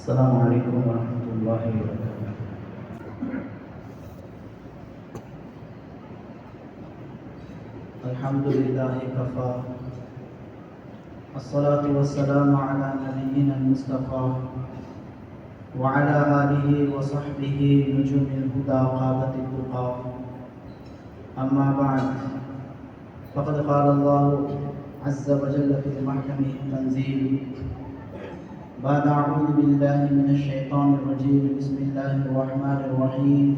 السلام عليكم ورحمة الله وبركاته. الحمد لله كفى، الصلاة والسلام على نبينا المصطفى وعلى آله وصحبه نجوم الهدى وقادة التقى. أما بعد، فقد قال الله عز وجل في محكمه التنزيل بعد أعوذ بالله من الشيطان الرجيم بسم الله الرحمن الرحيم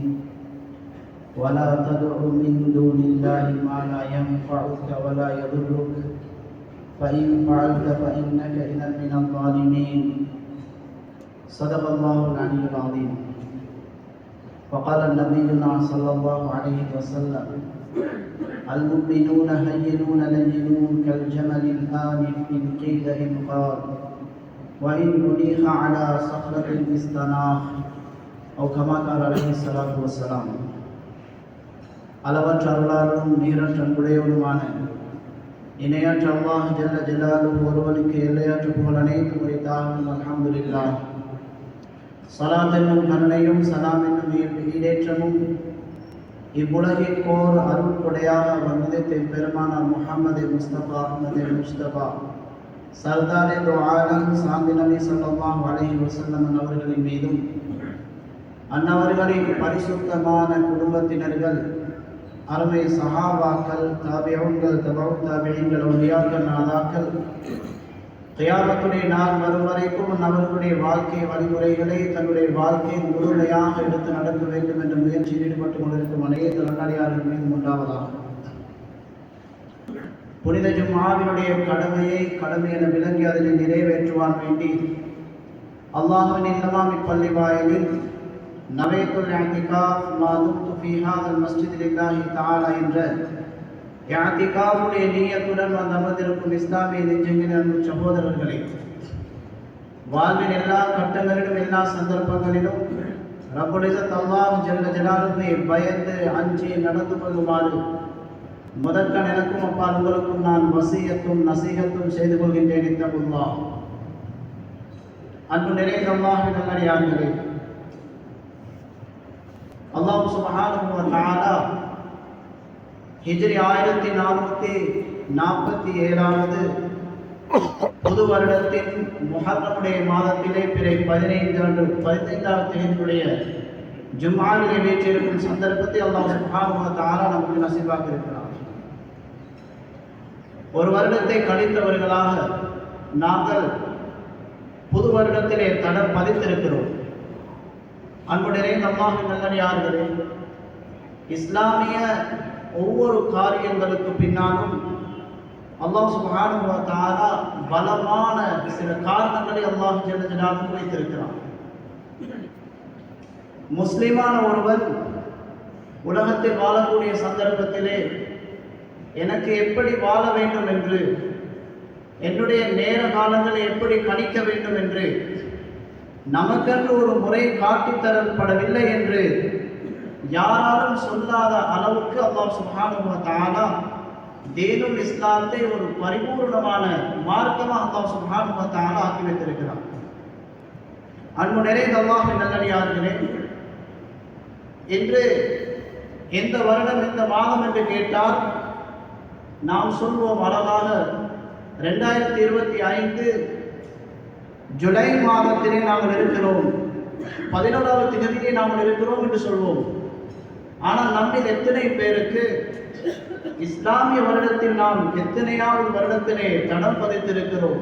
ولا تدع من دون الله ما لا ينفعك ولا يضرك فإن فعلت فإنك إذا من الظالمين. صدق الله العلي العظيم. وقال نبينا صلى الله عليه وسلم المؤمنون هينون لينون كالجمل الآنف إن قيل إن قال وإن أنيخ على صخرة استناخ أو كما قال عليه الصلاة والسلام. அளவற்ற அருளாலும் நீரற்ற அன்புடையவனுமான இணையற்ற அல்லாஹ் ஜல்ல ஜலாலுஹு ஒருவனுக்கு எல்லையற்ற புகழ் அனைத்தும் உரித்தாகும். அல்ஹம்துலில்லாஹ். ஸலாத் என்னும் கருணையும் சலாம் என்னும் ஈடேற்றமும் இவ்வுலகிற்கோர் அருட்கொடையாக வந்ததை பெருமானார் முஹம்மது முஸ்தபா அஹ்மது முஸ்தபா சர்தாரே தோ ஆலம் சாந்தி நபி ஸல்லல்லாஹு அலைஹி வஸல்லம் அவர்களின் மீதும் அன்னவர்களின் பரிசுத்தமான குடும்பத்தினர்கள் அருமை சஹாபாக்கள் தாபிஊன்கள் தபஉ தாபிஈன்கள் அவுலியாக்கள் நாதாக்கள் கியாமத்துடைய நாள் வரும் வரைக்கும் அவர்களுடைய வாழ்க்கை வழிமுறைகளை தன்னுடைய வாழ்க்கையின் முழுமையாக எடுத்து நடக்க வேண்டும் என்ற முயற்சியில் ஈடுபட்டுக் கொண்டிருக்கும் அனைத்து நல்லடியார்கள் மீது உண்டாவதாக. புனித ஜும்ஆவினுடைய கடமை என விளங்கி அதனை நிறைவேற்றுவான் வேண்டி அல்லாஹ்வின் இல்லமாமி பள்ளி வாயிலில் நவைத்துல் இஅ்திகாஃப் மா தும்து ஃபீ ஹாதல் மஸ்ஜித் லில்லாஹி தஆலா என்ற இஅ்திகாஃபுடைய நியத்துடன் அமர்ந்திருக்கும் இஸ்லாமிய நெஞ்சங்களின் சகோதரர்களே, வாழ்வின் எல்லா கட்டங்களிலும் எல்லா சந்தர்ப்பங்களிலும் ரப்புல் இஸ்ஸத் அல்லாஹ் ஜல்ல ஜலாலுஹு பயந்து அஞ்சி நடந்து கொள்ளுமாறு முதற்கண் எனக்கும் அப்பால் உங்களுக்கும் நான் வசியத்தும் நசீகத்தும் செய்து கொள்கின்றேன். இத்தகுல்லாஹ். அன்பு நிறைந்த அல்லாஹ்வின் நல்லடியார்களே, அல்லாஹ் சுப்ஹானஹு வ தஆலா ஹிஜ்ரி 1447வது புது வருடத்தின் முஹர்ரமுடைய மாதத்திலே பிறை 15வது தேதியுடைய ஜும்ஆவிலே வீற்றிருக்கும் சந்தர்ப்பத்தை அல்லாஹ் சுப்ஹானஹு வ தஆலா நமக்கு நசீபாக்கி இருக்கிறார். ஒரு வருடத்தை கழித்தவர்களாக நாங்கள் புது வருடத்திலே தடம் பதித்திருக்கிறோம். அன்பு நிறைந்த அல்லாஹ்வின் நல்லடியார்களே, இஸ்லாமிய ஒவ்வொரு காரியங்களுக்கு பின்னாலும் அல்லாஹ் சுப்ஹானஹு வ தஆலா பலமான சில காரணங்களை அல்லாஹ் ஜல்ல ஜலாலுஹு வைத்திருக்கிறான். முஸ்லிமான ஒருவர் உலகத்தில் வாழக்கூடிய சந்தர்ப்பத்திலே எனக்கு எப்படி வாழ வேண்டும் என்று, என்னுடைய நேர காலங்களை எப்படி கணிக்க வேண்டும் என்று நமக்கென்று ஒரு முறை காட்டித்தரப்படவில்லை என்று யாராலும் சொல்லாத அளவுக்கு அல்லாஹ் சுப்ஹானஹு வ தஆலா தீனுல் இஸ்லாத்தை ஒரு பரிபூர்ணமான மார்க்கமாக அல்லாஹ் சுப்ஹானஹு வ தஆலா ஆக்கி வைத்திருக்கிறார். அன்பு நிறைந்த அல்லாஹ்வின் நல்லடியார்களே, இன்று எந்த வருடம் எந்த மாதம் என்று கேட்டால் நாம் சொல்வோம் அழகாக 2025 ஜூலை மாதத்திலே நாங்கள் இருக்கிறோம், 11வது திகதியிலே நாங்கள் இருக்கிறோம் என்று சொல்வோம். ஆனால் நம்மில் எத்தனை பேருக்கு இஸ்லாமிய வருடத்தில் நாம் எத்தனையாவது வருடத்திலே தடம் பதித்திருக்கிறோம்,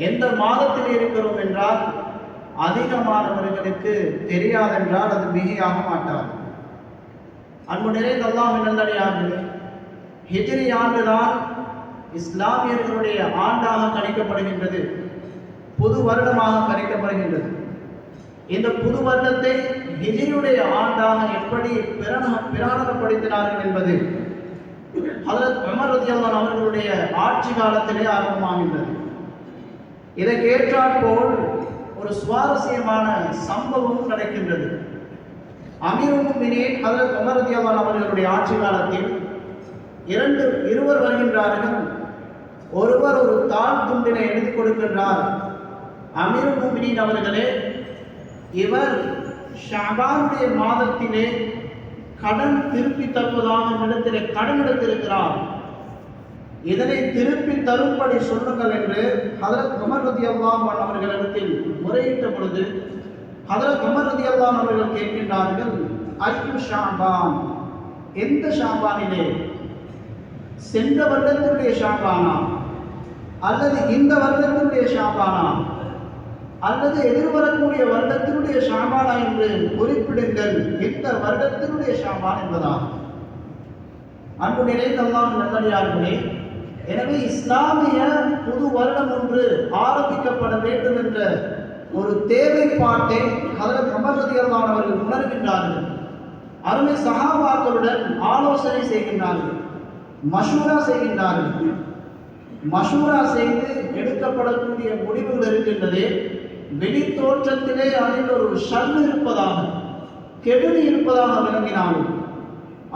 எந்த மாதத்திலே இருக்கிறோம் என்றால் அதிகமானவர்களுக்கு தெரியாதென்றால் அது மிகையாக மாட்டார். அன்பு நிறைந்த அல்லாஹ்வின் நல்லடியார்களே, ஹிஜ்ரி ஆண்டுதான் இஸ்லாமியர்களுடைய ஆண்டாக கணிக்கப்படுகின்றது, புது வருடமாக கணிக்கப்படுகின்றது. இந்த புது வருடத்தை ஹிஜ்ரியுடைய ஆண்டாக எப்படி பிரகடனப்படுத்தினார்கள் என்பது ஹஜ்ரத் உமர் ரலியல்லாஹு அன்ஹு அவர்களுடைய ஆட்சி காலத்திலே ஆரம்பமாகின்றது. இதற்கு ஏற்றாற்போல் ஒரு சுவாரஸ்யமான சம்பவம் நடக்கின்றது. அமீருல் முஃமினீன் ஹஜ்ரத் உமர் ரலியல்லாஹு அன்ஹு அவர்களுடைய ஆட்சி காலத்தில் இருவர் வருகின்றார்கள். ஒருவர் ஒரு தாள் துண்டினை எழுதி கொடுக்கின்றார். அமீருல் முஃமினீன் அவர்களே, இவர் ஷாபானுடைய மாதத்திலே கடன் திருப்பி தருவதாக இடத்திலே கடன் எடுத்திருக்கிறார், இதனை திருப்பி தரும்படி சொல்லுங்கள் என்று ஹதரத் உமர் ரலியல்லாஹு அன்ஹு அவர்களிடத்தில் முறையிட்ட பொழுது ஹதரத் உமர் ரலியல்லாஹு அன்ஹு அவர்கள் கேட்கின்றார்கள், ஐயு ஷாபான், எந்த ஷாபானிலே? சென்ற வருடத்தினுடைய ஷாபானா, அல்லது இந்த வருடத்தினுடைய ஷாபானா, அல்லது எதிர்வரக்கூடிய வருடத்தினுடைய ஷாபானா என்று குறிப்பிடுங்கள், இந்த வருடத்தினுடைய ஷாபான் என்பதா? அன்பு நிறைந்த அல்லாஹ்வின் நல்லடியார்களே, எனவே இஸ்லாமிய புது வருடம் ஒன்று ஆரம்பிக்கப்பட வேண்டும் என்ற ஒரு தேவைப்பாட்டை ஹதரத் உமர் ரலியல்லாஹு அன்ஹு அவர்கள் உணர்கின்றார்கள். அருமை சஹாபாக்களுடன் ஆலோசனை செய்கின்றார்கள், மஷூரா செய்கின்றார்கள். மஷூரா செய்து எடுக்கப்படக்கூடிய முடிவுகள் இருக்கின்றதே, வெளி தோற்றத்திலே அதில் ஒரு ஷர் இருப்பதாக, கெடுதி இருப்பதாக விளங்கினாலும்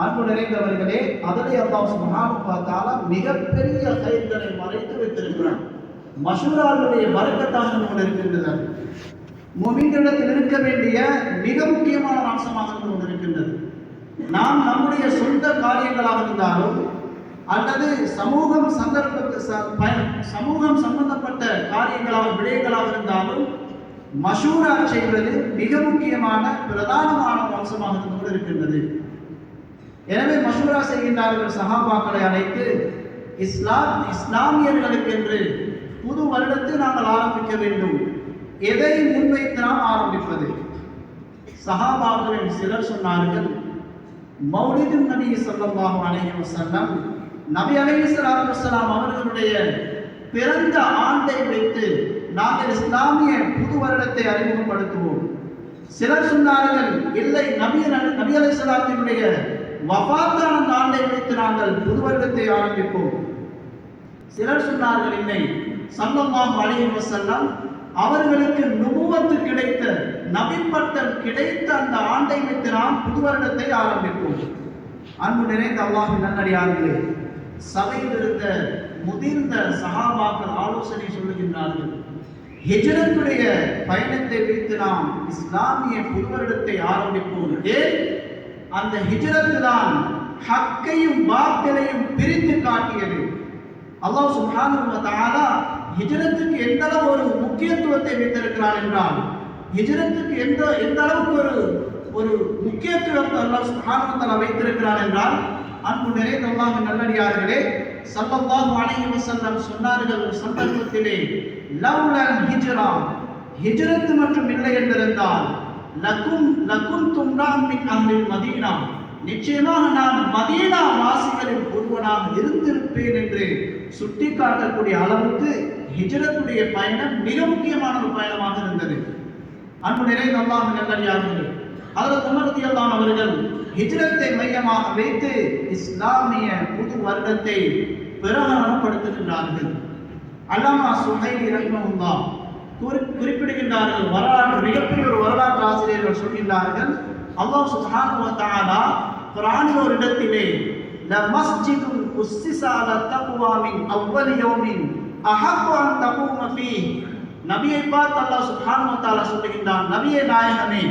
அன்பு நிறைந்தவர்களே, அதனை அல்லாஹ் சுப்ஹானஹு வ தஆலா மிகப்பெரிய கைகளை மறைத்து வைத்திருக்கிறார். மஷூராவுடைய பரக்கத்தாக கொண்டிருக்கின்றது. முஃமின்களிடத்தில் இருக்க வேண்டிய மிக முக்கியமான அம்சமாக கொண்டிருக்கின்றது. நாம் நம்முடைய சொந்த காரியங்களாக இருந்தாலும் அல்லது சமூகம் சம்பந்தப்பட்ட காரியங்களாக விடயங்களாக இருந்தாலும் மஷூரா செய்வது மிக முக்கியமான பிரதானமான அம்சமாக இருந்து கொண்டிருக்கின்றது. எனவே மஷூரா செய்கின்றார்கள் சஹாபாக்களை அழைத்து, இஸ்லாமியர்களுக்கு என்று புது வருடத்தை நாங்கள் ஆரம்பிக்க வேண்டும், எதை முன்வைத்து நாம் ஆரம்பிப்பது? சஹாபாக்களில் சிலர் சொன்னார்கள், மௌலிதுன் நபி ஸல்லல்லாஹு அலைஹி வஸல்லம், நபி அலைஹிஸ்ஸலாத்து வஸ்ஸலாம் அவர்களுடைய பிறந்த ஆண்டை வைத்து நாங்கள் இஸ்லாமிய புது வருடத்தை அறிமுகப்படுத்துவோம். சிலர் சொன்னார்கள், இல்லை, நபி அலைஹிஸ்ஸலாத்தினுடைய வஃபாத்தான ஆண்டை வைத்து நாங்கள் புது வருடத்தை ஆரம்பிப்போம். சிலர் சொன்னார்கள், இல்லை, ஸல்லல்லாஹு அலைஹி வஸல்லம் அவர்களுக்கு நுபுவத்து கிடைத்த, நபி பட்டம் கிடைத்த அந்த ஆண்டை வைத்து நாம் புது வருடத்தை ஆரம்பிப்போம். அன்பு நிறைந்த அல்லாஹ்வின் நல்லடியார்களே, சபையில் இருந்த முதிர்ந்த சஹாபாக்கள் ஆலோசனை சொல்லுகின்றார்கள், ஹிஜ்ரத்துடைய பயணத்தை வைத்து நாம் இஸ்லாமிய புது வருடத்தை ஆரம்பிப்போம். ஏன்? அந்த ஹிஜ்ரத்து தான் ஹக்கையும் பாத்திலையும் பிரித்து காட்டியது. அல்லாஹ் சுப்ஹானஹு வ தஆலா ஹிஜ்ரத்துக்கு எந்த அளவு ஒரு முக்கியத்துவத்தை வைத்திருக்கிறான் என்றால், ஹிஜ்ரத்துக்கு எந்த அளவுக்கு ஒரு முக்கியத்துவத்தை அல்லாஹ் சுப்ஹானஹு வ தஆலா வைத்திருக்கிறான் என்றால், அன்பு நிறைந்த அல்லாஹ்வின் நல்லடியார்களே, ஸல்லல்லாஹு அலைஹி வஸல்லம் சொன்னார்கள் ஒரு சந்தர்ப்பத்திலே, லவ்லல் ஹிஜ்ரா, ஹிஜ்ரத் மற்றும் இல்லை என்றிருந்தால், லகுன்தும் மின் அஹ்லில் மதீனா, நிச்சயமாக நான் மதீனா வாசிகளின் ஒருவனாக இருந்திருப்பேன் என்று சுட்டிக்காட்டக்கூடிய அளவுக்கு ஹிஜ்ரத்துடைய பயணம் மிக முக்கியமான ஒரு பயணமாக இருந்தது. அன்பு நிறைந்த அல்லாஹ்வின் நல்லடியார்களே, ஹஜ்ரத் உமர் ரலியல்லாஹு அன்ஹு அவர்கள் ஹிஜ்ரத்தை மையமாக வைத்து இஸ்லாமிய புது வருடத்தை பிரகடனப்படுத்துகின்றார்கள். அல்லாமா சுஹைலி ரஹிமஹுல்லாஹ் குறிப்பிடுகின்றார்கள், வரலாற்று மிகப்பெரிய ஒரு வரலாற்று ஆசிரியர்கள் சொல்கின்றார்கள், அல்லாஹ் சுப்ஹானஹு வ தஆலா குர்ஆனில் ஒரு இடத்திலே, லமஸ்ஜிதுன் உஸ்ஸிஸ அலா தக்வா மின் அவ்வல் யௌமின் அஹqqu அன் தகூம ஃபீஹி, நபியை பார்த்து அல்லாஹ் சுப்ஹானஹு வ தஆலா சொல்லுகின்றான், நபியே நாயகமே,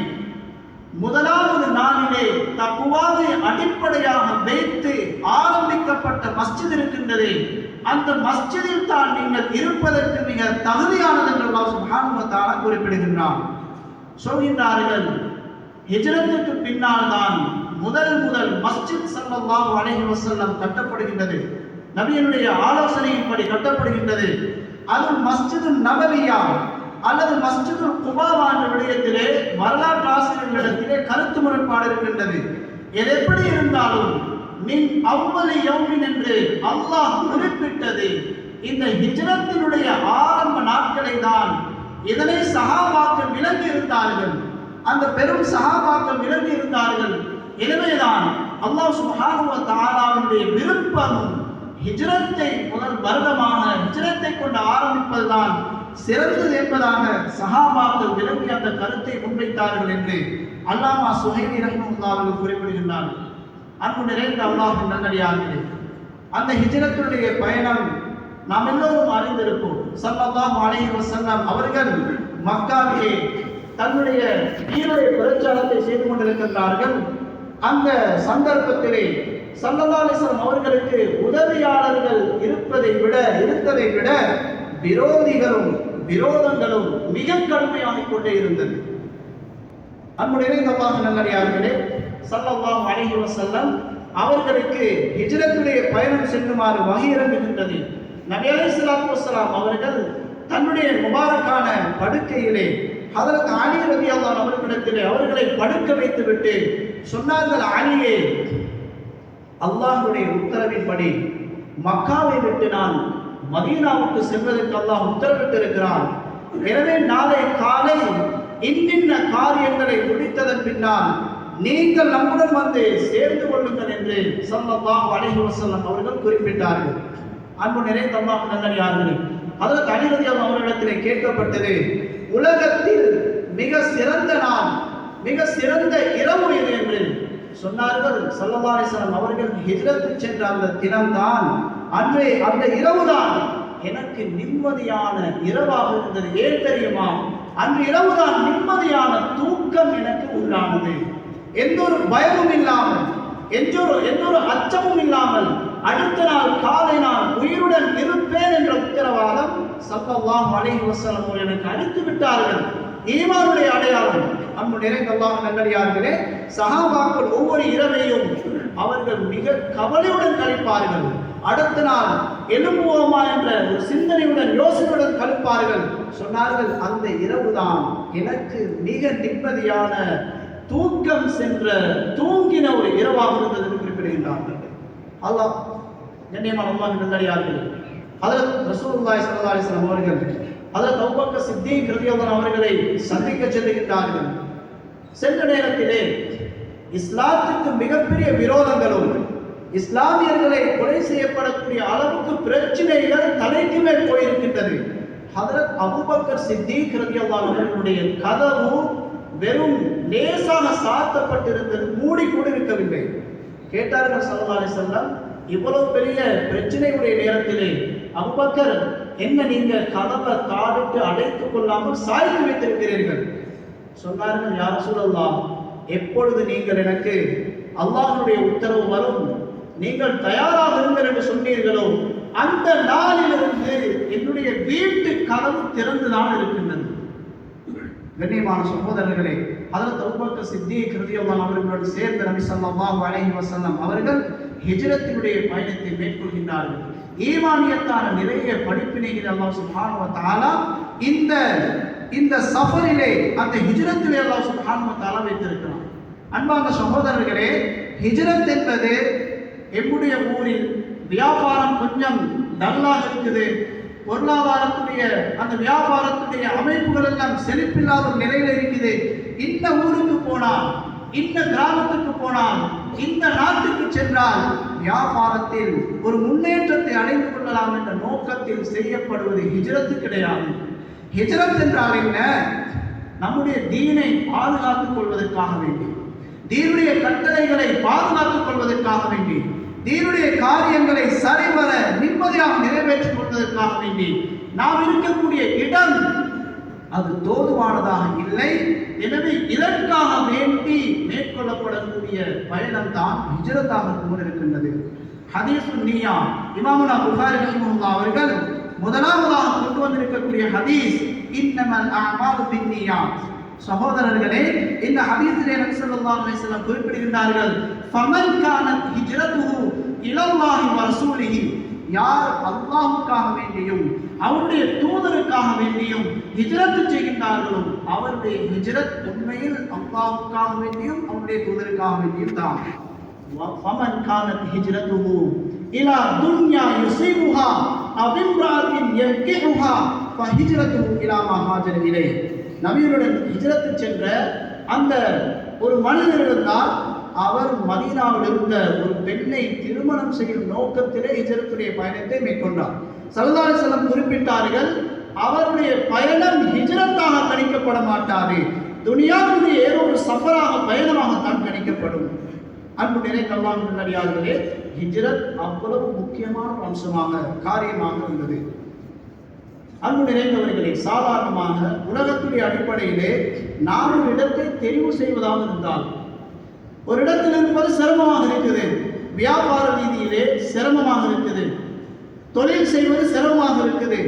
முதலாவது நாளிலே தக்வாவை அடிப்படையாக வைத்து ஆரம்பிக்கப்பட்ட மஸ்ஜித் இருக்கின்றதே, அந்த மஸ்ஜிதில் தான் நீங்கள் இருப்பதற்கு மிக தகுதியானது என்று அல்லாஹ் சுப்ஹானஹு வ தஆலா குறிப்பிடுகின்றான். சொல்கின்றார்கள், ஹிஜ்ரத்துக்கு பின்னால் தான் முதல் மஸ்ஜித் ஸல்லல்லாஹு அலைஹி வஸல்லம் கட்டப்படுகின்றது. நபியினுடைய ஆலோசனையின்படி கட்டப்படுகின்றது. அது மஸ்ஜிது நபவியா அல்லது மஸ்ஜிது குபாவா என்ற விடயத்திலே வரலாற்று ஆசிரியர்களிடத்திலே கருத்து முரண்பாடு இருக்கின்றது. எது எப்படி இருந்தாலும் மின் அவ்வலி யௌமின் என்று அல்லாஹ் குறிப்பிட்டது இந்த ஹிஜ்ரத்தினுடைய ஆரம்ப நாட்களை தான். இதனை சஹாபாக்கள் விளங்கி இருந்தார்கள், அந்த பெரும் சஹாபாக்கள் விளங்கி இருந்தார்கள். எனவேதான் அல்லாஹ் சுப்ஹானஹு வ தஆலாவுடைய விருப்பமும் ஹிஜ்ரத்தை முதல் வருடமான ஹிஜ்ரத்தை கொண்டு ஆரம்பிப்பதுதான் சிறந்தது என்பதாக சஹாபாக்கள் விளங்கி அந்த கருத்தை முன்வைத்தார்கள் என்று அல்லாமா சுஹைலி ரஹ்மத்துல்லாஹி அவர்கள் குறிப்பிடுகின்றார்கள். அன்பு நிறைந்த அல்லாஹ்வின் நல்லடியார்களே, அந்த ஹிஜ்ரத்துடைய பயணம் நாம் எல்லோரும் அறிந்திருப்போம். ஸல்லல்லாஹு அலைஹி வஸல்லம் அவர்கள் மக்காவிலே தன்னுடைய ஈருடைய பிரச்சாரத்தை செய்து கொண்டிருக்கின்றார்கள். அந்த சந்தர்ப்பத்திலே ஸல்லல்லாஹு அலைஹி வஸல்லம் அவர்களுக்கு உதவியாளர்கள் இருந்ததை விட விரோதங்களும் மிக கடுமையாகிக் கொண்டே இருந்தது. அன்புடைய அல்லாஹ் நல்லடியார்களே, ஸல்லல்லாஹு அலைஹி வஸல்லம் அவர்களுக்கு ஹிஜ்ரத்துடைய பயணம் செல்லுமாறு வஹி இறங்குகின்றது. நபி அலைஹிஸ்ஸலாத்து வஸ்ஸலாம் அவர்கள் தன்னுடைய முபாரக்கான படுக்கையிலே ஹதரத் அலி ரலியல்லாஹு அன்ஹு அவர்களிடத்திலே அவர்களை படுக்க வைத்துவிட்டு சொன்னார்கள், அலியே, அல்லாஹ்வுடைய உத்தரவின்படி மக்காவை விட்டு நான் மதீனாவுக்கு செல்வதற்கு அல்லாஹ் உத்தரவிட்டிருக்கிறான். எனவே நாளை காலை இன்னின்ன காரியங்களை முடித்ததன் பின்னால் நீங்கள் நம்முடன் வந்து சேர்ந்து கொள்ளுங்கள் என்று ஸல்லல்லாஹு அலைஹி வஸல்லம் அவர்கள் குறிப்பிட்டார்கள். அன்பு நிறைந்த அல்லாஹ் நல்லடியார்களே, ஹதரத் அலி ரலியல்லாஹு அவர்களிடத்திலே கேட்கப்பட்டது, உலகத்தில் மிக சிறந்த நாள், மிக சிறந்த இரவு எது என்று சொன்னார்கள். ஸல்லல்லாஹு அலைஹி வஸல்லம் அவர்கள் ஹிஜ்ரத் சென்ற அந்த தினம்தான், அன்றே அந்த இரவுதான் எனக்கு நிம்மதியான இரவாக இருந்தது. ஏன் தெரியுமா? அன்று இரவுதான் நிம்மதியான தூக்கம் எனக்கு உண்டானது. எந்த ஒரு பயமும் இல்லாமல், எந்த ஒரு அச்சமும் இல்லாமல் அடுத்த நாள் காலை நான் உயிருடன் இருப்பேன் என்ற உத்தரவாதம் ஸல்லல்லாஹு அலைஹி வஸல்லம் எனக்கு அளித்து விட்டார்கள். ஈமானுடைய அடையாளம். அன்பு நிறைந்த அல்லாஹ் நல்லடியார்களே, சஹாபாக்கள் ஒவ்வொரு இரவையும் அவர்கள் மிக கவலையுடன் கழிப்பார்கள். அடுத்த நாள் எழும்புவோமா என்ற ஒரு சிந்தனையுடன் யோசனையுடன் கழிப்பார்கள். சொன்னார்கள், அந்த இரவுதான் எனக்கு மிக நிம்மதியான தூக்கம் சென்ற தூங்கின ஒரு இரவாக இருந்தது என்று குறிப்பிடுகின்றார்கள். அல்லாஹ் கண்ணியமான அல்லாஹ் நல்லடியார்களே, ஹதரத் ரசூலுல்லாஹி ஸல்லல்லாஹு அலைஹி வஸல்லம் அவர்கள் ஹதரத் அபூபக்கர் சித்தீக் ரலியல்லாஹு அன்ஹு அவர்களை சந்திக்க செல்லுகின்றார்கள். சென்ற நேரத்திலே இஸ்லாத்துக்கு மிகப்பெரிய விரோதங்களும் இஸ்லாமியர்களை கொலை செய்யப்படக்கூடிய அளவுக்கு பிரச்சனைகள் தலைக்கு மேல் போயிருக்கின்றது. ஹதரத் அபூபக்கர் சித்தீக் ரலியல்லாஹு அன்ஹு அவர்களுடைய கதவு வெறும் லேசாக சாத்தப்பட்டிருந்தது, மூடி கூட இருக்கவில்லை. கேட்டார்கள் ஸல்லல்லாஹு அலைஹி வஸல்லம், இவ்வளவு பெரிய பிரச்சனையுடைய நேரத்திலே அபூபக்கர், என்ன நீங்க கதவை தாளிட்டு அடைத்துக் கொள்ளாமல் சாய்த்து வைத்திருக்கிறீர்கள்? சொன்னார்கள், யா ரசூலல்லாஹ், எப்பொழுது நீங்கள் எனக்கு அல்லாஹ்வுடைய உத்தரவு வரும், நீங்கள் தயாராக இருங்கள் என்று சொன்னீர்களோ அந்த நாளிலிருந்து என்னுடைய வீட்டு கதவு திறந்துதான் இருக்கின்றது. கண்ணியமான சகோதரர்களே, ஹதரத் அபூபக்கர் சித்தீக் ரலியல்லாஹு அன்ஹு அவர்களோடு சேர்ந்த நபி ஸல்லல்லாஹு அலைஹி வஸல்லம் அவர்கள் ஹிஜ்ரத்தினுடைய பயணத்தை மேற்கொள்கின்றார்கள். ஈமானியத்தான நிறைய படிப்பினைகளை அல்லாஹ் சுப்ஹானஹு வ தஆலா இந்த சஃபரிலே, அந்த ஹிஜ்ரத்திலே அல்லாஹ் சுப்ஹானஹு வ தஆலா வைத்திருக்கிறார். அன்பான சகோதரர்களே, ஹிஜ்ரத் என்பது எம்முடைய ஊரில் வியாபாரம் கொஞ்சம் டல்லாக இருக்குது, பொருளாதாரத்துடைய அந்த வியாபாரத்துடைய அமைப்புகள் எல்லாம் செழிப்பில்லாத நிலையில இருக்குது, இந்த ஊருக்கு போனால், இந்த கிராமத்துக்கு போனால், இந்த நாட்டுக்கு சென்றால் வியாபாரத்தில் ஒரு முன்னேற்றத்தை அடைந்து கொள்ளலாம் என்ற நோக்கத்தில் செய்யப்படுவது ஹிஜ்ரத் கிடையாது. ஹிஜ்ரத் என்றால் என்ன? நம்முடைய தீனை பாதுகாத்துக் கொள்வதற்காக வேண்டி, தீனுடைய கட்டளைகளை பாதுகாத்துக் கொள்வதற்காக வேண்டி, தீனுடைய காரியங்களை சரிவர நிம்மதியாக நிறைவேற்றிக் கொள்வதற்காக வேண்டி நாம் இருக்கக்கூடிய இடம் அது தோதுவானதாக இல்லை. எனவே இதற்காக வேண்டி மேற்கொள்ளப்படக்கூடிய பயணம் தான் ஹிஜ்ரத்தாக கொண்டிருக்கின்றது. ஹதீஸுன் நிய்யா, இமாமுனா புகாரி ரஹிமஹுல்லாஹ் அவர்கள் முதலாவதாக கொண்டு வந்திருக்கக்கூடிய ஹதீஸ், இன்னமல் அஅமாலு பின்னியாத். சகோதரர்களே, இந்த ஹதீஸிலே நபி ஸல்லல்லாஹு அலைஹி வஸல்லம் குறிப்பிடுகின்றார்கள், ஃபமன் கானத் ஹிஜ்ரத்துஹு இலல்லாஹி வ ரசூலிஹி, யார் அல்லாஹ்வுக்காக வேண்டியும் அவருடைய தூதருக்காக வேண்டியும் ஹிஜ்ரத் செய்கின்றார்களோ அவருடைய ஹிஜ்ரத் உண்மையில் அல்லாஹ்வுக்காக வேண்டியும் அவருடைய தூதருக்காக வேண்டியும் தான். ஃபமன் கானத் ஹிஜ்ரத்துஹு இலா துன்யா யுஸிபுஹா அவ் இம்ராத்தின் யன்கிஹுஹா ஃபஹிஜ்ரத்துஹு இலா மா ஹாஜர இலைஹி. நபியுடன் ஹிஜ்ரத் சென்ற அந்த ஒரு மனிதர் இருந்தால் அவர் மதீனாவில் இருந்த ஒரு பெண்ணை திருமணம் செய்யும் நோக்கத்திலே ஹிஜ்ரத்துடைய பயணத்தை மேற்கொண்டார். ஸல்லல்லாஹு அலைஹி வஸல்லம் குறிப்பிட்டார்கள், அவருடைய பயணம் ஹிஜ்ரத்தாக கணிக்கப்பட மாட்டாது, துனியாவுடைய ஏதோ ஒரு சஃபராக பயணமாகத்தான் கணிக்கப்படும். அன்பு நிறைந்த அல்லாஹ்வின் நல்லடியார்களே, ஹிஜ்ரத் அவ்வளவு முக்கியமான அம்சமாக காரியமாக இருந்தது. அன்பு நிறைந்தவர்களே, சாதாரணமாக உலகத்துடைய அடிப்படையிலே நாம் ஒரு இடத்தை தெரிவு செய்வதாக இருந்தால் ஒரு இடத்தில் இருப்பது சிரமமாக இருக்குது, வியாபார ரீதியிலே சிரமமாக இருக்குது, தொழில் செய்வது சிரமமாக இருக்குது,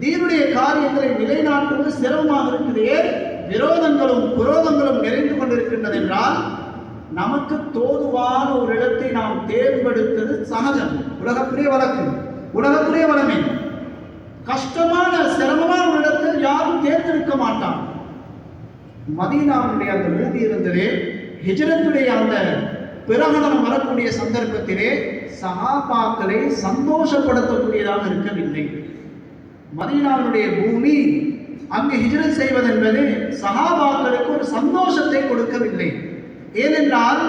தீனுடைய காரியங்களை நிலைநாட்டுவது சிரமமாக இருக்குது. விரோதங்களும் புரோதங்களும் நிறைந்து கொண்டிருக்கின்றது என்றால் நமக்கு தோதுவான ஒரு இடத்தை நாம் தேர்ந்தெடுத்தது சகஜம். உலகத்துடைய வழக்கு, உலகத்துடைய வளமை. கஷ்டமான சிரமமான ஒரு இடத்தில் யாரும் தேர்ந்தெடுக்க மாட்டார். மதீனாவுடைய அந்த பூமி இருந்ததே, ஹிஜ்ரத்துடைய அந்த பிரகடனம் வரக்கூடிய சந்தர்ப்பத்திலே சஹாபாக்களை சந்தோஷப்படுத்தக்கூடியதாக இருக்கவில்லை. மதீனாவுடைய பூமி அங்கு ஹிஜ்ரத் செய்வதென்பது சஹாபாக்களுக்கு ஒரு சந்தோஷத்தை கொடுக்கவில்லை. ஏனென்றால்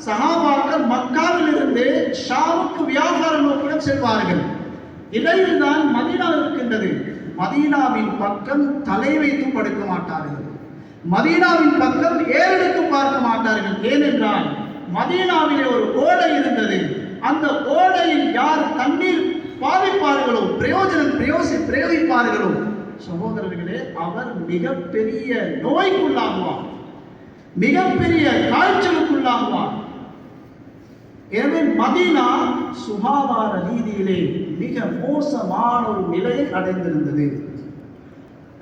சஹாபாக்கள் மக்காவில் இருந்து ஷாமுக்கு வியாபார நோக்குடன் செல்வார்கள். இடையில் தான் மதீனா இருக்கின்றது. மதீனாவின் பக்கம் தலை வைத்து படுக்க மாட்டார்கள், மதீனாவின் பக்கம் ஏறெடுத்து பார்க்க மாட்டார்கள். ஏனென்றால் மதீனாவிலே ஒரு ஓடை இருந்தது. அந்த ஓடையில் யார் தண்ணீர் பாவிப்பார்களோ, பிரயோகிப்பார்களோ, சகோதரர்களே, அவர் மிகப்பெரிய நோய்க்குள்ளாகுவார், மிகப்பெரிய காய்ச்சலுக்குள்ளாகுவார். எனவே மதீனா சுகாதார ரீதியிலே மிக மோசமான ஒரு நிலையை அடைந்திருந்தது.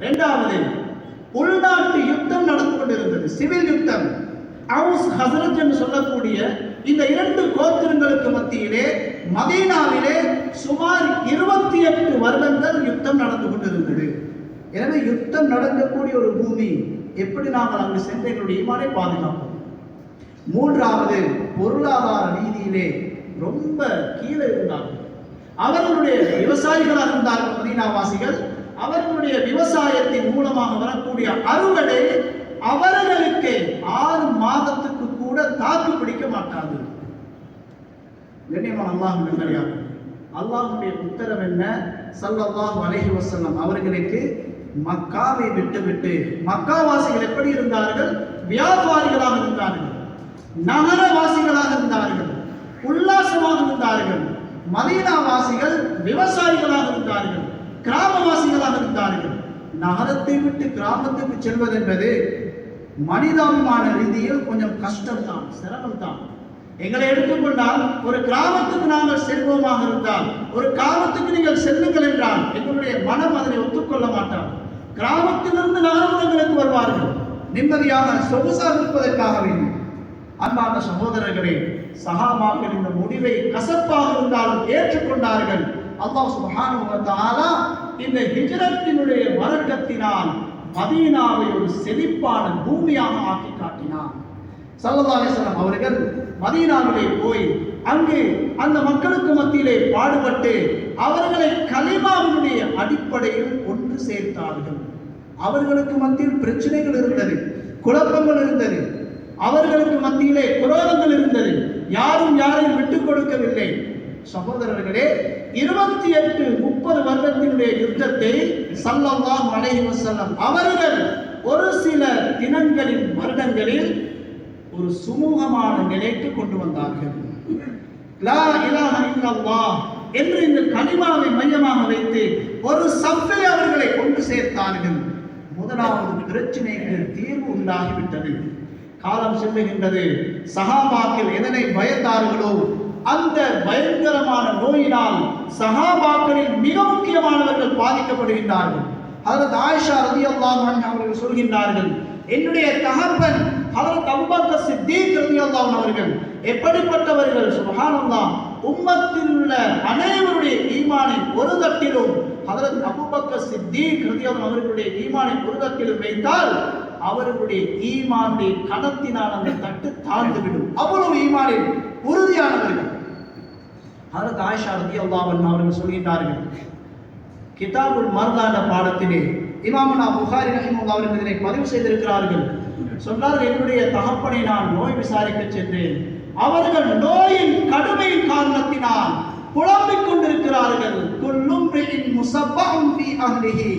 இரண்டாவது, உள்நாட்டு யுத்தம் நடந்து கொண்டிருந்தது, சிவில் யுத்தம். அவுஸ் ஹஸரஜ் என்று சொல்லக்கூடிய இந்த இரண்டு கோத்திரங்களுக்கு மத்தியிலே மதீனாவிலே சுமார் 28 வருடங்கள் யுத்தம் நடந்து கொண்டிருந்தது. எனவே யுத்தம் நடக்கக்கூடிய ஒரு பூமி, எப்படி நாங்கள் அங்கு சென்று எங்களுடைய ஈமானை பாதுகாப்போம்? மூன்றாவது, பொருளாதார ரீதியிலே ரொம்ப கீழே இருந்தார்கள். அவர்களுடைய விவசாயிகளாக இருந்தார்கள் மதீனாவாசிகள். அவர்களுடைய விவசாயத்தின் மூலமாக வரக்கூடிய அறுவடை அவர்களுக்கு 6 மாதத்துக்கு கூட தாக்கு பிடிக்க மாட்டார்கள். கண்ணியமான அல்லாஹ்வின் நல்லடியார்களே, அல்லாஹ்வுடைய உத்தரவு என்ன? ஸல்லல்லாஹு அலைஹி வஸல்லம் அவர்களுக்கு மக்காவை விட்டுவிட்டு, மக்காவாசிகள் எப்படி இருந்தார்கள்? வியாபாரிகளாக இருந்தார்கள், நகரவாசிகளாக இருந்தார்கள், உல்லாசமாக இருந்தார்கள். மதீனாவாசிகள் விவசாயிகளாக இருந்தார்கள், கிராமவாசிகளாக இருந்தார்கள். நகரத்தை விட்டு கிராமத்துக்கு செல்வது என்பது மனிதாபிமான ரீதியில் கொஞ்சம் கஷ்டம்தான், சிரமம்தான். எங்களை எடுத்துக்கொண்டால் ஒரு கிராமத்துக்கு நாங்கள் செல்வோமாக இருந்தால், ஒரு கிராமத்துக்கு நீங்கள் செல்லுங்கள் என்றால் எங்களுடைய மனம் அதனை ஒத்துக்கொள்ள மாட்டார். கிராமத்திலிருந்து நகரங்களுக்கு வருவார்கள், நிம்மதியாக சொகுசாக இருப்பதற்காக வேண்டும். அன்பான சகோதரர்களே, சஹாபாக்கள் இந்த முடிவை கசப்பாக இருந்தாலும் ஏற்றுக்கொண்டார்கள். அல்லாஹ் சுப்ஹானஹு வ தஆலா இந்த ஹிஜ்ரத்தினுடைய வரக்கத்தினால் மதீனாவை ஒரு செழிப்பான பூமியாக ஆக்கி காட்டினார். ஸல்லல்லாஹு அலைஹி வஸல்லம் அவர்கள் மதீனாவிலே போய் அங்கு அந்த மக்களுக்கு மத்தியிலே பாடுபட்டு அவர்களை கலிமாவினுடைய அடிப்படையில் ஒன்று சேர்த்தார்கள். அவர்களுக்கு மத்தியில் பிரச்சனைகள் இருந்தது, குழப்பங்கள் இருந்தது, அவர்களுக்கு மத்தியிலே குரோதங்கள் இருந்தது, யாரும் யாரையும் விட்டுக் கொடுக்கவில்லை. சகோதரர்களே, 28-30 வருடத்தினுடைய யுத்தத்தை ஸல்லல்லாஹு அலைஹி வஸல்லம் அவர்கள் ஒரு சில தினங்களில், வருடங்களில் ஒரு சுமூகமான நிலைக்கு கொண்டு வந்தார்கள். லா இலாஹ இல்லல்லாஹ் என்று இந்த கலிமாவை மையமாக வைத்து ஒரு சஃபில் அவர்களை கொண்டு சேர்த்தார்கள். முதலாவது பிரச்சனைக்கு தீர்வு உண்டாகிவிட்டது. காலம் செல்லுகின்றது. சஹாபாக்கள் எதனை பயந்தார்களோ அந்த பயங்கரமான நோயினால் சஹாபாக்களில் மிக முக்கியமானவர்கள் பாதிக்கப்படுகின்றார்கள். ஹஜ்ரத் ஆயிஷா ரலியல்லாஹு அன்ஹா அவர்கள் சொல்கின்றார்கள், என்னுடைய தகப்பன் ஹஜ்ரத் அபூபக்கர் சித்தீக் ரலியல்லாஹு அன்ஹு அவர்கள் எப்படிப்பட்டவர்கள்? சுப்ஹானல்லாஹ், உம்மத்தில் உள்ள அனைவருடைய ஈமானை ஒரு தட்டிலும் ஹஜ்ரத் அபூபக்கர் சித்தீக் ரலியல்லாஹு அன்ஹு அவர்களுடைய ஈமானை ஒரு தட்டிலும் வைத்தால் அவர்களுடைய ஈமானுடைய கணத்தினால் அந்த தட்டு தாழ்ந்துவிடும். அவ்வளவு ஈமானில் உறுதியானவர்கள். ஹஜ்ரத் ஆயிஷா ரலியல்லாஹு அன்ஹா அவர்கள் சொல்கின்றார்கள், கிதாபுல் மர்தா என்ற பாடத்திலே இமாமுனா புகாரி ரஹிமஹுல்லாஹ் அவர்கள் இதனை பதிவு செய்திருக்கிறார்கள். சொன்னார்கள், என்னுடைய தகப்பனை நான் நோய் விசாரிக்க சென்றேன். அவர்கள் நோயின் கடுமையின் காரணத்தினால் புலம்பிக் கொண்டிருக்கிறார்கள். குல்லும் ரிஇன் முஸப்பஹும் ஃபீ அஹ்லிஹி,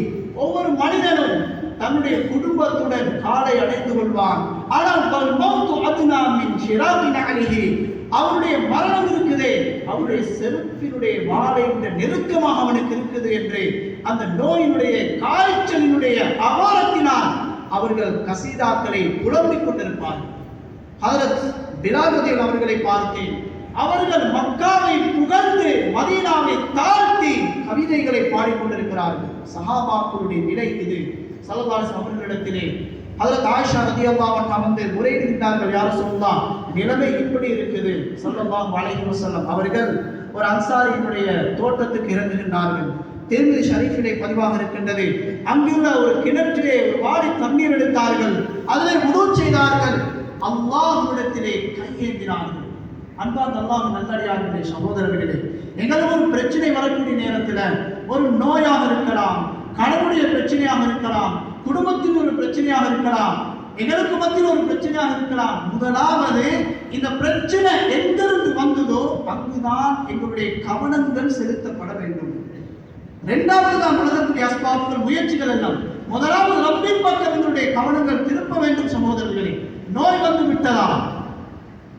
ஒவ்வொரு மனிதனும் தன்னுடைய குடும்பத்துடன் காலை அடைந்து கொள்வான். ஆனால் பல் மௌத்து அத்னா மின் ஷிராபின் அலிஹி, அவருடைய மரணம் இருக்குதே அவருடைய செருப்பினுடைய வாளை நெருக்கமாக அவனுக்கு இருக்குது என்று அந்த நோயினுடைய காய்ச்சலினுடைய அபாரத்தினால் அவர்கள் கசீதாக்களை புலம்பிக் கொண்டிருப்பார்கள். ஹஜ்ரத் பிலால் ரலியல்லாஹு அவர்களை பார்த்தேன். அவர்கள் மக்காவை புகழ்ந்து மதீனாவை தாழ்த்தி கவிதைகளை பாடிக்கொண்டிருக்கிறார்கள். சஹாபாக்களுடைய நிலை இது. ஸல்லல்லாஹு அலைஹி வஸல்லம் அவர்களிடத்திலே ஹஜ்ரத் ஆயிஷா ரலியல்லாஹு அன்ஹா வந்து முறையிடுகிறார்கள், யா ரசூலுல்லாஹ், நிலைமை இப்படி இருக்குது. ஸல்லல்லாஹு அலைஹி வஸல்லம் அவர்கள் ஒரு அன்சாரியினுடைய தோட்டத்துக்கு இறங்குகின்றார்கள். திருமிதி ஷரீஃபிலே பதிவாக இருக்கின்றது. அங்குள்ள ஒரு கிணற்றிலே ஒரு வாடி தண்ணீர் எடுத்தார்கள், அதிலே வுது செய்தார்கள், அல்லாஹ்விடத்திலே கையேந்தினார்கள். அன்பார்ந்த அல்லாஹ் நல்லடியார்களே, சகோதரர்களே, எங்களுக்கு ஒரு பிரச்சனை வரக்கூடிய நேரத்தில் ஒரு நோயாக இருக்கலாம், கடவுளுடைய பிரச்சனையாக இருக்கலாம், குடும்பத்தின் ஒரு பிரச்சனையாக இருக்கலாம், எங்களுக்கு மத்தியில் ஒரு பிரச்சனையாக இருக்கலாம். முதலாவது இந்த பிரச்சனை எங்கிருந்து வந்ததோ அங்குதான் எங்களுடைய கவனங்கள் செலுத்தப்பட வேண்டும். இரண்டாவது தான் உலகத்துடைய அஸ்பாபுகள், முயற்சிகள் எல்லாம். முதலாவது ரப்பின் பக்கம் எங்களுடைய கவனங்கள் திருப்ப வேண்டும். சகோதரர்களே, நோய் வந்து விட்டதா,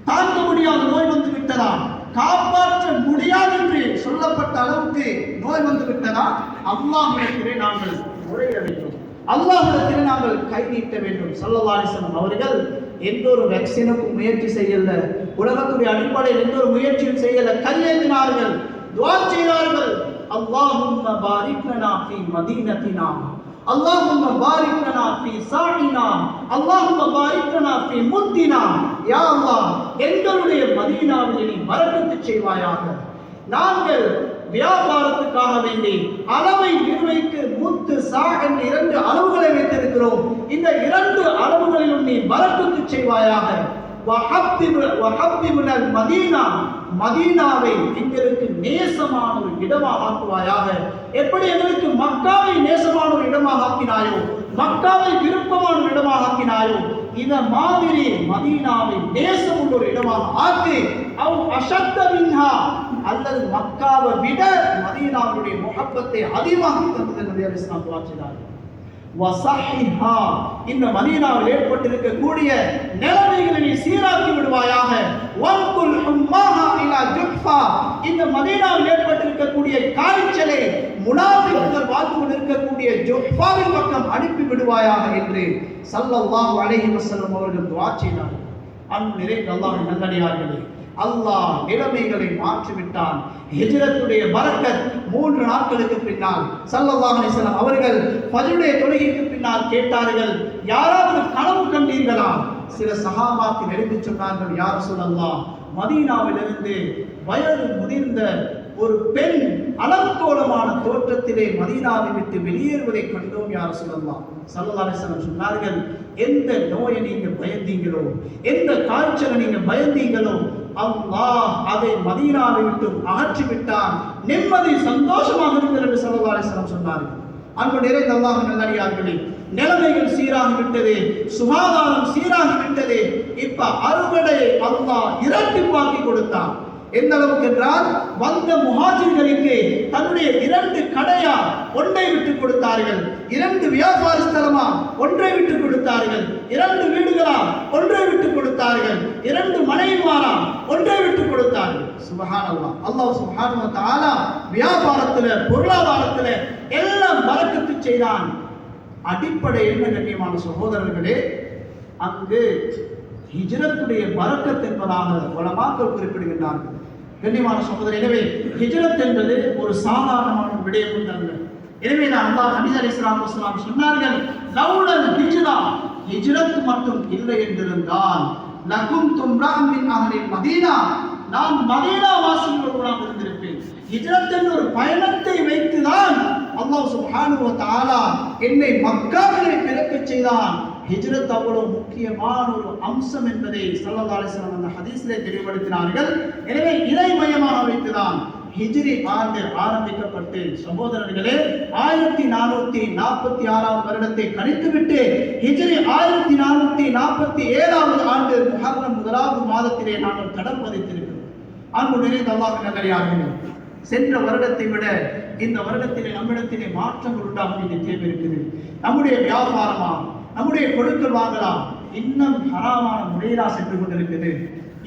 தாங்க முடியாத நோய் வந்து விட்டதா, காப்பாற்ற முடியாது என்று சொல்லப்பட்ட அளவுக்கு நோய் வந்து விட்டதா, அல்லாஹ்விடத்திலே நாங்கள் முறையிட வேண்டும், அல்லாஹ்விடத்திலே நாங்கள் கை நீட்ட வேண்டும். ஸல்லல்லாஹு அலைஹி வஸல்லம் அவர்கள் எந்த ஒரு வேக்சினுக்கும் முயற்சி செய்யல, உலகத்துடைய அடிப்படையில் எந்த ஒரு முயற்சியும் செய்யல, கையேந்தினார்கள், துஆ செய்தார்கள். அல்லாஹும்ம பாரிக் லனா ஃபீ மதீனத்தினா, அல்லாஹும்ம பாரிக் லனா ஃபீ சாஇனா, அல்லாஹும்ம பாரிக் லனா ஃபீ முத்தினா. யா அல்லாஹ், எங்களுடைய மதீனாவில் நீ பரக்கத்து செய்வாயாக. நாங்கள் வியாபாரத்துக்காக வேண்டி அளவை நிர்ணயித்து முத்து சா என்ற 2 அளவுகளை வைத்திருக்கிறோம். இந்த 2 அளவுகளிலும் நீ பரக்கத்து செய்வாயாக. வஹப்பிபுல் மதீனா, மதீனாவை எங்களுக்கு நேசமான ஒரு இடமாக ஆக்குவாயாக. எப்படி எங்களுக்கு மக்காவை நேசமான ஒரு இடமாக ஆக்கினாயோ, மக்காவை விருப்பமான ஒரு இடமாக ஆக்கினாயோ, இந்த மாதிரி மதீனாவை நேசம் உள்ள ஒரு இடமாக ஆக்கி, அவ் அஷத்த மின்ஹா, அல்லது மக்காவை விட மதீனாவுடைய முஹப்பத்தை அதிகமாக்கி தந்தது நபி அலைஹிஸ் ஸலாம் வாச்சினார்கள். வஸஹிஹா, இந்த மதீனாவில் ஏற்பட்டிருக்கக்கூடிய நிலைமைகளை நீ சீராக்கி விடுவாயாக. வன்குல் ஹும்மாஹா இலா ஜுஃபா, இந்த மதீனாவில் ஏற்பட்டிருக்கக்கூடிய காய்ச்சலை முனாஃபிக்குகள் வாழ்ந்து கொண்டிருக்கக்கூடிய ஜுஃபாவின் பக்கம் அனுப்பி விடுவாயாக என்று ஸல்லல்லாஹு அலைஹி வஸல்லம் அவர்கள் துஆ செய்தார்கள். அன்பு நிறைந்த அல்லாஹ்வின் நல்லடியார்களே, அல்லாஹ் நிலைமைகளை மாற்றிவிட்டான். ஹிஜ்ரத்துடைய பரக்கத் 3 நாட்களுக்கு பின்னால் ஸல்லல்லாஹு அலைஹி வஸல்லம் அவர்கள் ஃபஜ்ருடைய தொழுகைக்கு பின்னால் கேட்டார்கள், யாராவது கனவு கண்டீர்களா? சில சஹாபாக்கள் எழுதி சொன்னார்கள், யா ரசூலல்லாஹ், மதீனாவிலிருந்து வயது முதிர்ந்த ஒரு பெண் அலங்கோலமான தோற்றத்திலே மதீனாவை விட்டு வெளியேறுவதை கண்டோம் யா ரசூலல்லாஹ். ஸல்லல்லாஹு அலைஹி வஸல்லம் சொன்னார்கள், எந்த நோயை நீங்க பயந்தீங்களோ, எந்த காய்ச்சலை நீங்க பயந்தீங்களோ, அல்லாஹ் அதை மதீனாவை விட்டு அகற்றி விட்டான், நிம்மதி சந்தோஷமாக இருக்கிறது என்று ஸல்லல்லாஹு அலைஹி வஸல்லம் சொன்னார்கள். அன்பு நிறைந்த அல்லாஹ்வின் நல்லடியார்களே, நிலைமைகள் சீராகிவிட்டது, சுகாதாரம் சீராகிவிட்டது. இப்ப அறுவடையை அல்லாஹ் இரட்டிப்பாக்கி கொடுத்தான். எந்த அளவுக்கு என்றால், வந்த முஹாஜிர்களுக்கு தன்னுடைய 2 கடையா ஒன்றை விட்டு கொடுத்தார்கள், 2 வியாபார ஸ்தலமா ஒன்றை விட்டு கொடுத்தார்கள், 2 வீடுகளா ஒன்றை விட்டு கொடுத்தார்கள், 2 மனைவிமாரா ஒன்றை விட்டு கொடுத்தார்கள். சுப்ஹானல்லாஹ், அல்லாஹ் சுப்ஹானஹு வ தஆலா வியாபாரத்துல, பொருளாதாரத்துல எல்லாம் பரக்கத்து செய்தான். அடிப்படை என்ன கண்ணியமான சகோதரர்களே, அங்கு ஹிஜ்ரத்துடைய பரக்கத் என்பதாக உலமாக்கள் குறிப்பிடுகின்றார்கள். கண்ணியமான சகோதரர், எனவே ஹிஜ்ரத் என்பது ஒரு சாதாரணமான விடயம் அல்ல. எனவே அல்லாஹ் நபி ஸல்லல்லாஹு அலைஹி வஸல்லம் சொன்னார்கள், லவுலல் ஹிஜ்ரா, ஹிஜ்ரத் மட்டும் இல்லை என்றிருந்தால், லகும் தும்ராம் மின் அஹ்லில் மதீனா, நான் மதீனா வாசிகளோடு இருந்திருப்பேன். ஹிஜ்ரத் என்ற ஒரு பயணத்தை வைத்துதான் அல்லாஹ் சுப்ஹானஹு வ தஆலா என்னை மக்காவிலே பிறக்கச் செய்தான். ஹிஜ்ரத் அவ்வளவு முக்கியமான ஒரு அம்சம் என்பதை ஸல்லல்லாஹு அலைஹி வஸல்லம் அந்த ஹதீஸிலே தெளிவுபடுத்தினார்கள். எனவே இதை மையமாக வைத்துதான் ஹிஜ்ரி ஆண்டு ஆரம்பிக்கப்பட்டு, சகோதரர்களே, 1446 வருடத்தை கழித்துவிட்டு ஹிஜ்ரி 1447 ஆண்டு முஹர்ரம் 1வது மாதத்திலே நாங்கள் கடம் பதித்திருக்கிறோம். அன்பு நிறைந்த அல்லாஹ்வின் நல்லடியார்களே, சென்ற வருடத்தை விட இந்த வருடத்திலே நம்மிடத்திலே மாற்றங்கள் உண்டாக வேண்டிய தேவை இருக்குது. நம்முடைய வியாபாரமா, நம்முடைய கொடுக்கல் வாங்கலாம் இன்னும் ஹராமான முறையிலா சென்று கொண்டிருக்கிறது.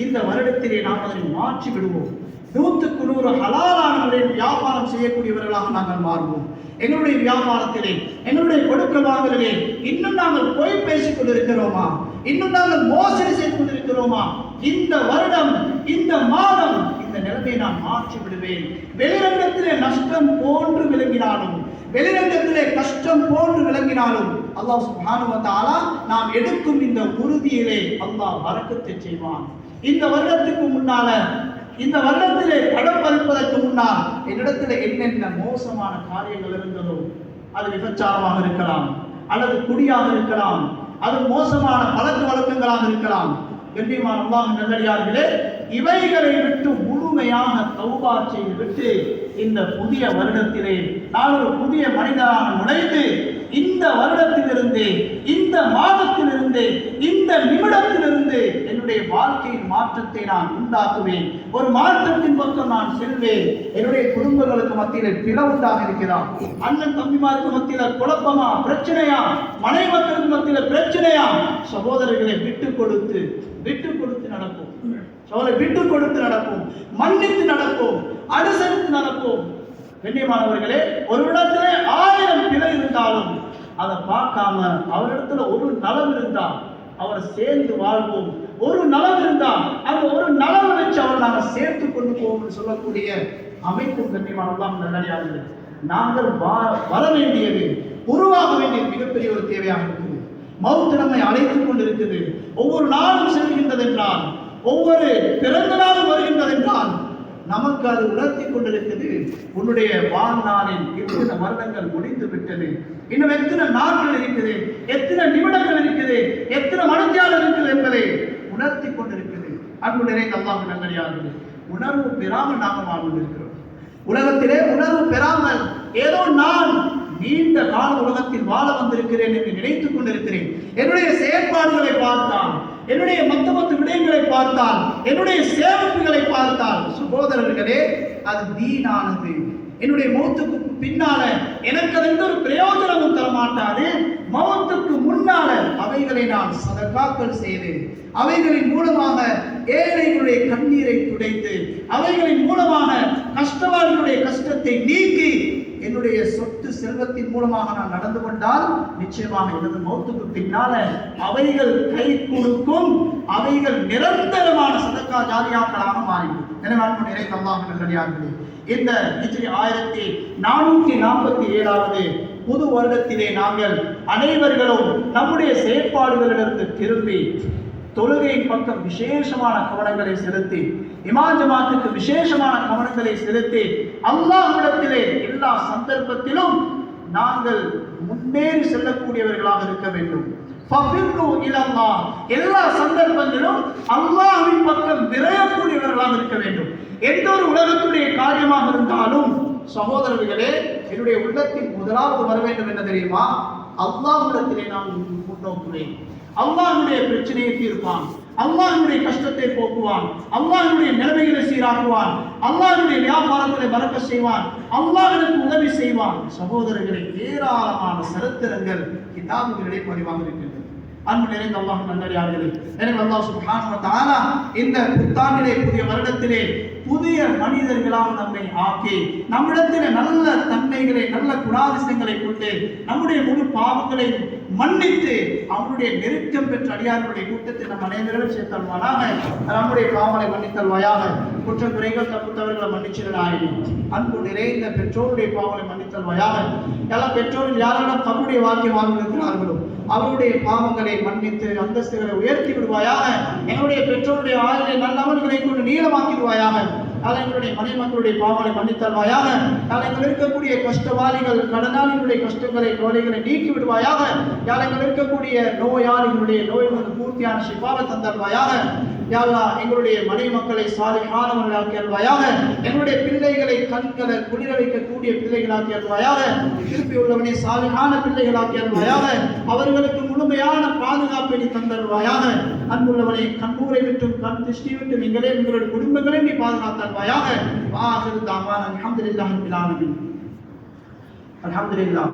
இந்த வருடத்திலே நாம் அதனை மாற்றி விடுவோம். 100க்கு 100 ஹலாலான முறையில் வியாபாரம் செய்யக்கூடியவர்களாக நாங்கள் மாறுவோம். எங்களுடைய வியாபாரத்திலே, எங்களுடைய கொடுக்கல் வாங்கலிலே இன்னும் நாங்கள் பொய் பேசிக் கொண்டிருக்கிறோமா? இன்னும் நாங்கள் மோசடி செய்து கொண்டிருக்கிறோமா? இந்த வருடம், இந்த மாதம் இந்த நிலைமையை நான் மாற்றி விடுவேன். வெளிரங்கத்திலே நஷ்டம் போன்று விளங்கினாலும், வெளிரங்கத்திலே கஷ்டம் போன்று விளங்கினாலும் அல்லாஹ் சுப்ஹானஹு வ தஆலா நாம் எடுக்கும் இந்த உறுதியிலே அல்லாஹ் பரக்கத்தை செய்வான். இந்த வருடத்துக்கு முன்னால, இந்த வருடத்திலே படம் பதிப்பதற்கு முன்னால் என்னிடத்தில் என்னென்ன மோசமான காரியங்கள் இருந்ததோ, அது விபச்சாரமாக இருக்கலாம், அல்லது குடியாக இருக்கலாம், அது மோசமான பழக்க வழக்கங்களாக இருக்கலாம். கண்ணியமான அல்லாஹ்வின் நல்லடியார்களே, இவைகளை விட்டு முழுமையாக தௌபா செய்துவிட்டு இந்த புதிய வருடத்திலே நான் ஒரு புதிய மனிதராக நுழைந்து இந்த வருடத்திலிருந்து, இந்த மாதத்திலிருந்து, இந்த நிமிடத்திலிருந்து என்னுடைய வாழ்க்கையின் மாற்றத்தை நான் உண்டாக்குவேன். ஒரு மாற்றத்தின் பக்கம் நான் செல்வேன். என்னுடைய குடும்பங்களுக்கு மத்தியில் பிளவுண்டாக இருக்கிறான். அண்ணன் தம்பிமாருக்கு மத்தியில் குழப்பமா, பிரச்சனையா? மனைவி மக்களுக்கு மத்தியில் பிரச்சனையா? சகோதரர்களை விட்டு கொடுத்து நடப்போம். விட்டு கொடுத்து நடப்போம், மன்னித்து நடப்போம், அனுசரித்து நடப்போம். கண்ணியமானவர்களே, ஒரு இடத்திலே 1000 பிழை இருந்தாலும் அதை பார்க்காம அவரிடத்துல ஒரு நலம் இருந்தால் அவரை சேர்ந்து வாழ்வோம். ஒரு நலம் இருந்தால் அந்த ஒரு நலம் வச்சு அவரை நாங்கள் சேர்த்து கொண்டு போவோம் சொல்லக்கூடிய அமைப்பு கண்ணியமானவெல்லாம் நல்லடியார்கள். நாங்கள் வர வேண்டியது, உருவாக வேண்டியது மிகப்பெரிய ஒரு தேவையாக இருக்குது. மௌத் நம்மை அழைத்துக் கொண்டிருக்குது. ஒவ்வொரு நாளும் செல்கின்றது என்றால், ஒவ்வொரு பிறந்த நாளும் வருகின்றது என்றால் நமக்கு அது உணர்த்தி கொண்டிருக்குது. உன்னுடைய வாழ்நாளில் எத்தனை வருடங்கள் முடிந்து விட்டது, இன்னும் எத்தனை நாட்கள் இருக்குது, எத்தனை நிமிடங்கள் இருக்குது, எத்தனை மணித்தியாலம் இருக்குது என்பதை உணர்த்தி கொண்டிருக்குது. அன்பு நிறைந்த அல்லாஹ்வின் நல்லடியார்களே, உணர்வு பெறாமல் நாங்கள் வாழ்ந்திருக்கிறோம். உலகத்திலே உணர்வு பெறாமல் ஏதோ நான் நீண்ட கால உலகத்தில் வாழ வந்திருக்கிறேன் என்று நினைத்துக் கொண்டிருக்கிறேன். என்னுடைய செயற்பாடுகளை பார்த்தால், என்னுடைய மத்த விடயங்களை பார்த்தால், என்னுடைய சேமிப்புகளை பார்த்தால், சகோதரர்களே, அது வீணானது. என்னுடைய மௌத்துக்கு பின்னால எனக்கு அது எந்த ஒரு பிரயோஜனமும் தரமாட்டாது. மௌத்துக்கு முன்னால அவைகளை நான் சதகாக்கள் செய்து, அவைகளின் மூலமாக ஏழைகளுடைய கண்ணீரை துடைத்து, அவைகளின் மூலமாக கஷ்டவாளிகளுடைய கஷ்டத்தை நீக்கி, என்னுடைய சொத்து செல்வத்தின் மூலமாக நான் நடந்து கொண்டால் நிச்சயமாக எனது மௌத்துக்கு பின்னால அவைகள் கை கொடுக்கும். அவைகள் நிரந்தரமான சதக்கா ஜாரியாக்களாக மாறிவிடும். எனவே அன்பு நிறைந்த அல்லாஹ்வின் நல்லடியார்களே, இந்த ஹிஜ்ரி 1447வது புது வருடத்திலே நாங்கள் அனைவர்களும் நம்முடைய செயற்பாடுகளிலிருந்து திரும்பி தொழுகையின் பக்கம் விசேஷமான கவனங்களை செலுத்தி, இமாம் ஜமாத்துக்கு விசேஷமான கவனங்களை செலுத்தி, அல்லாஹ்விடத்திலே எல்லா சந்தர்ப்பத்திலும் நாங்கள் முன்னேறி செல்லக்கூடியவர்களாக இருக்க வேண்டும். எல்லா சந்தர்ப்பங்களிலும் அல்லாஹ்வின் பக்கம் விரையக்கூடியவர்களாக இருக்க வேண்டும். எந்த ஒரு உலகத்துடைய காரியமாக இருந்தாலும் சகோதரர்களே, என்னுடைய உள்ளத்தின் முதலாவது வர வேண்டும் என்ன தெரியுமா? அல்லாஹ்விடத்திலே நான் முன்னோக்குவேன். அல்லாஹ்வுடைய பிரச்சனையை தீர்ப்பான், அல்லாஹ்வுடைய கஷ்டத்தை போக்குவான், அல்லாஹ்வுடைய நிலைமைகளை சீராக்குவான், அல்லாஹ்வுடைய வியாபாரங்களை பறக்கச் செய்வான், அல்லாஹ்வுக்கு உதவி செய்வான். சகோதரர்களை, ஏராளமான சரித்திரங்கள் கிதாபுகளிலே பதிவாக இருக்கின்றன. அன்பு நிறைந்த அல்லாஹ்வின் நல்லடியார்களே, எனவே அல்லாஹ் சுப்ஹானஹு வ தஆலா இந்த புத்தாண்டிலே, புதிய வருடத்திலே புதிய மனிதர்களாக நம்மை ஆக்கி, நம்மிடத்தில் நல்ல தன்மைகளை, நல்ல குணாதிசயங்களை கொண்டு நம்முடைய முழு பாவங்களை மன்னித்து அவனுடைய நெருக்கம் பெற்ற அடியார்களுடைய கூட்டத்தில் நம் அனைவர்களும் சேர்த்தல்வானாக. நம்முடைய பாவங்களை மன்னித்தல்வாயாக. குற்றக்குறைகள் தப்புத்தவர்களை மன்னிச்சிடனாயிடும். அன்பு நிறைந்த பெற்றோருடைய பாவங்களை மன்னித்தல்வாயாக. எல்லா பெற்றோர்கள் யாரெல்லாம் தம்முடைய வாழ்க்கை வாழ்ந்திருக்கிறார்களோ அவருடைய பாவங்களை மன்னித்து அந்தஸ்துகளை உயர்த்தி விடுவாயாக. எங்களுடைய பெற்றோருடைய ஆயுளை நல்ல அமல்களை கொண்டு நீளமாக்கிடுவாயாக. எங்களுடைய மனை மக்களுடைய பாவங்களை மன்னித்தல்வாயாக. எங்கள் இருக்கக்கூடிய கஷ்டவாளிகள், கடனாளிகளுடைய கஷ்டங்களை, கவலைகளை நீக்கி விடுவாயாக. எங்கள் இருக்கக்கூடிய நோயாளிகளுடைய நோய்களுக்கு பூர்த்தியான சிபாவை தந்தல்வாயாக. எங்களுடைய மனை மக்களை சாலிஹானவர்களாக்கி அல்வாயாக. எங்களுடைய பிள்ளைகளை கண்களை குளிர வைக்கக்கூடிய பிள்ளைகளாக்கி அல்வாயாக. திருப்பி உள்ளவனை சாலிஹான பிள்ளைகளாக்கி அல்வாயாக. அவர்களுக்கு முழுமையான பாதுகாப்பை நீ தந்தல்வாயாக. அன்புள்ளவனை கண்ணூரை விட்டும் கண் திருஷ்டி விட்டும் எங்களே எங்களுடைய குடும்பங்களை நீ பாதுகாத்தல்வாயாக. அல்ஹம்துலில்லாஹி ரப்பில் ஆலமீன். அல்ஹம்துலில்லாஹ்.